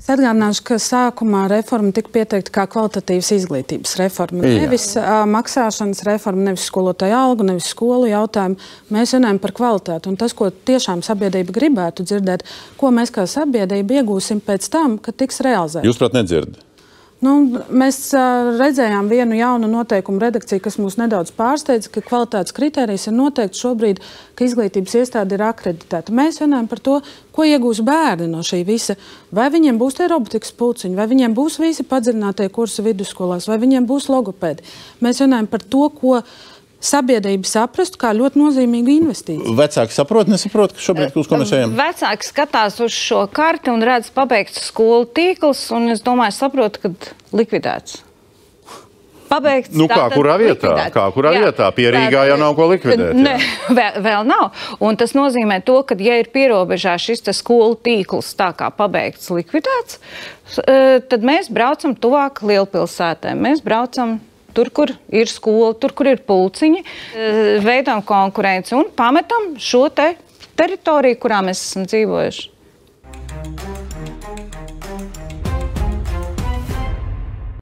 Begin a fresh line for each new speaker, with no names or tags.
Es atgādināšu, ka sākumā reforma tika pieteikta kā kvalitatīvas izglītības reforma. Nevis maksāšanas reforma, nevis skolotāja algu, nevis skolu jautājumu. Mēs runājam par kvalitāti. Un tas, ko tiešām sabiedrība gribētu dzirdēt, ko mēs kā sabiedrība iegūsim pēc tam, kad tiks realizēta.
Jūs, prāt, nedzirdat?
Mēs redzējām vienu jaunu noteikumu redakciju, kas mūs nedaudz pārsteidza, ka kvalitātes kritērijas ir noteikti šobrīd, ka izglītības iestāde ir akreditēta. Mēs runājam par to, ko iegūs bērni no šī visa. Vai viņiem būs tie robotikas pulciņi, vai viņiem būs visi padziļinātie kursi vidusskolās, vai viņiem būs logopēdi. Mēs runājam par to, ko sabiedrība saprastu kā ļoti nozīmīgu investīciju.
Vecāki saprot, nesaprot, ka šobrīd, uz ko mēs ejam?
Vecāki skatās uz šo karti un redz pabeigts skolu tīkls, un es domāju, saprot, ka likvidēts. Pabeigts,
kā kurā vietā? Kā kurā vietā? Pie Rīgā jau nav ko likvidēt.
Ne, vēl nav. Un tas nozīmē to, ka, ja ir pierobežā šis skolu tīkls tā kā pabeigts likvidēts, tad mēs braucam tuvāk lielpilsētēm. Mēs braucam tur, kur ir skola, tur, kur ir pulciņi, veidām konkurenci un pametam šo teritoriju, kurā mēs esam dzīvojuši.